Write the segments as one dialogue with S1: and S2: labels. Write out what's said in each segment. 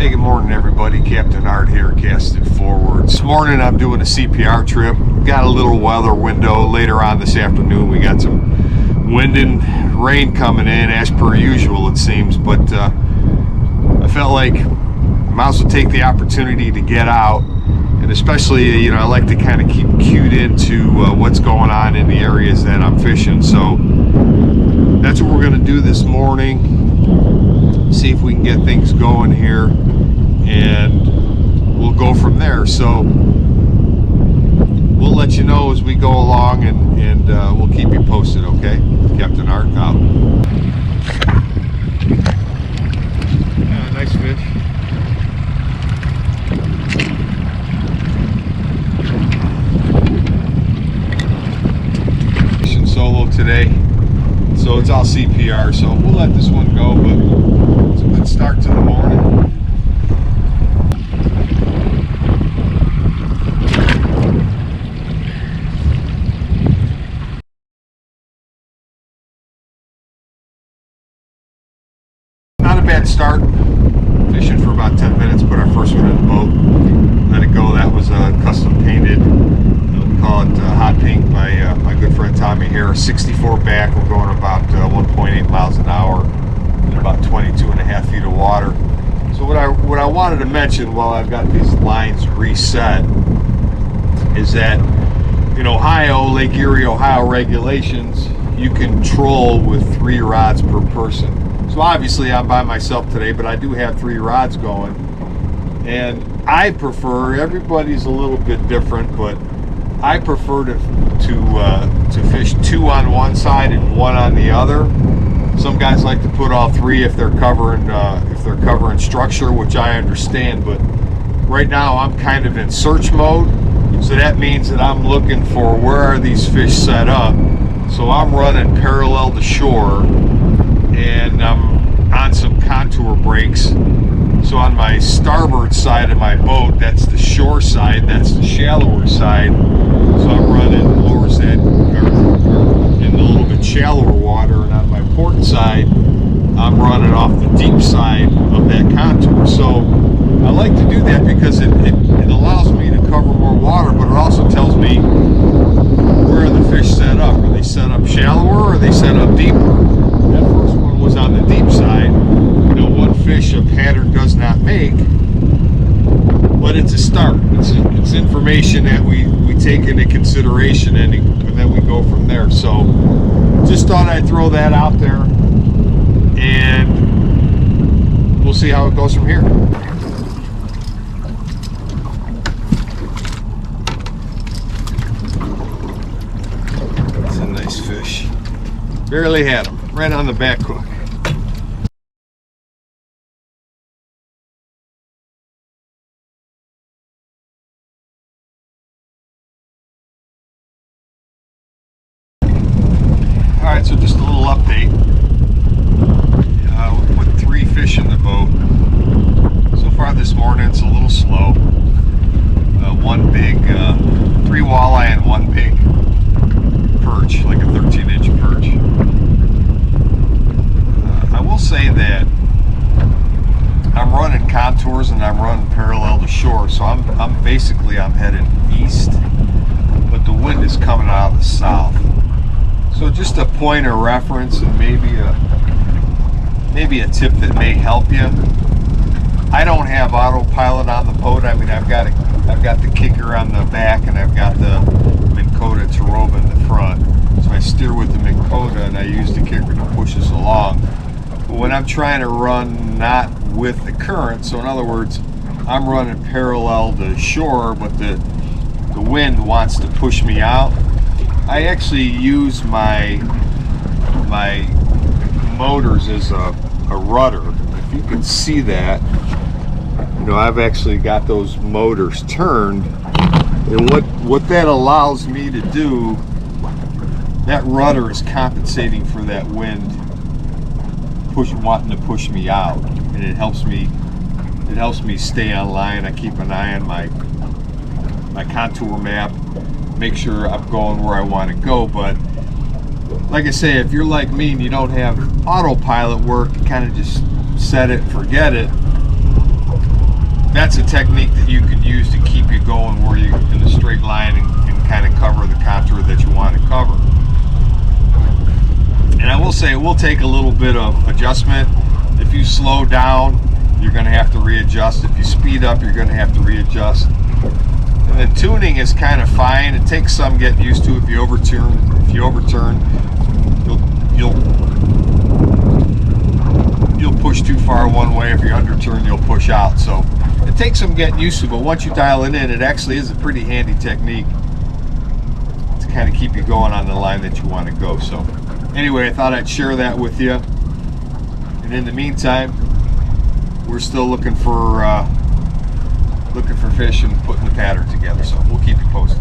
S1: Hey, good morning everybody. Captain Art here, casting forward. This morning I'm doing a CPR trip. Got a little weather window. Later on this afternoon we got some wind and rain coming in as per usual it seems, but I felt like I might as well take the opportunity to get out, and especially I like to kind of keep cued into what's going on in the areas that I'm fishing. So that's what we're going to do this morning. See if we can get things going here, and we'll go from there. So we'll let you know as we go along, and we'll keep you posted, okay? Captain Art out. Yeah, nice fish. Fishing solo today, so it's all CPR, so we'll let this one go, but it's a good start to the morning. Not a bad start. Fishing for about 10 minutes, put our first one in the boat. Let it go. That was custom painted. We call it hot pink by my good friend Tommy here. 64 back. We're going about 1.8 miles an hour in about 22 and a half feet of water. So what I wanted to mention while I've got these lines reset is that in Ohio, Lake Erie, Ohio regulations, you can troll with 3 rods per person. So obviously I'm by myself today, but I do have 3 rods going, and I prefer, everybody's a little bit different, but I prefer to fish 2 on one side and 1 on the other. Some guys like to put all 3 if they're covering structure, which I understand, but right now I'm kind of in search mode, so that means that I'm looking for where are these fish set up. So I'm running parallel to shore, and I'm on some contour breaks. So on my starboard side of my boat, that's the shore side, that's the shallower side. So I'm running lures that are in a little bit shallower water, and on my port side, I'm running off the deep side of that contour. So I like to do that because it allows me to cover more water, but it also tells me where are the fish set up. Are they set up shallower, or are they set up deeper? That first one was on the deep side. One fish a pattern does not make, but it's a start. It's information that we take into consideration, and then we go from there. So just thought I'd throw that out there, and we'll see how it goes from here. It's a nice fish. Barely had him, right on the back hook. Alright, so just a little update. We put 3 fish in the boat. So far this morning it's a little slow. 1 big, 3 walleye and 1 big perch, like a 13-inch perch. I will say that I'm running contours and I'm running parallel to shore, so I'm heading east, but the wind is coming out of the south. So just a point of reference, and maybe a tip that may help you. I don't have autopilot on the boat. I mean, I've got the kicker on the back, and I've got the Minn Kota Taroba in the front. So I steer with the Minn Kota, and I use the kicker to push us along. But when I'm trying to run not with the current, so in other words, I'm running parallel to shore, but the wind wants to push me out, I actually use my motors as a rudder. If you can see that, I've actually got those motors turned, and what that allows me to do, that rudder is compensating for that wind wanting to push me out, and it helps me stay on line. I keep an eye on my contour map, make sure I'm going where I want to go. But like I say, if you're like me and you don't have autopilot work, you kind of just set it, forget it. that's a technique that you can use to keep you going where you in a straight line and kind of cover the contour that you want to cover. And I will say it will take a little bit of adjustment. If you slow down, you're going to have to readjust. If you speed up, you're going to have to readjust. And the tuning is kind of fine. It takes some getting used to. If you overturn, you'll push too far one way. If you underturn, you'll push out. So it takes some getting used to, but once you dial it in, it actually is a pretty handy technique to kind of keep you going on the line that you want to go. So anyway, I thought I'd share that with you. And in the meantime, we're still looking for fish and putting the pattern together. So we'll keep you posted.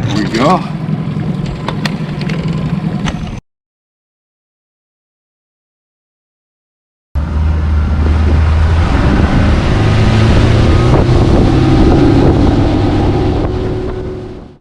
S1: There we go.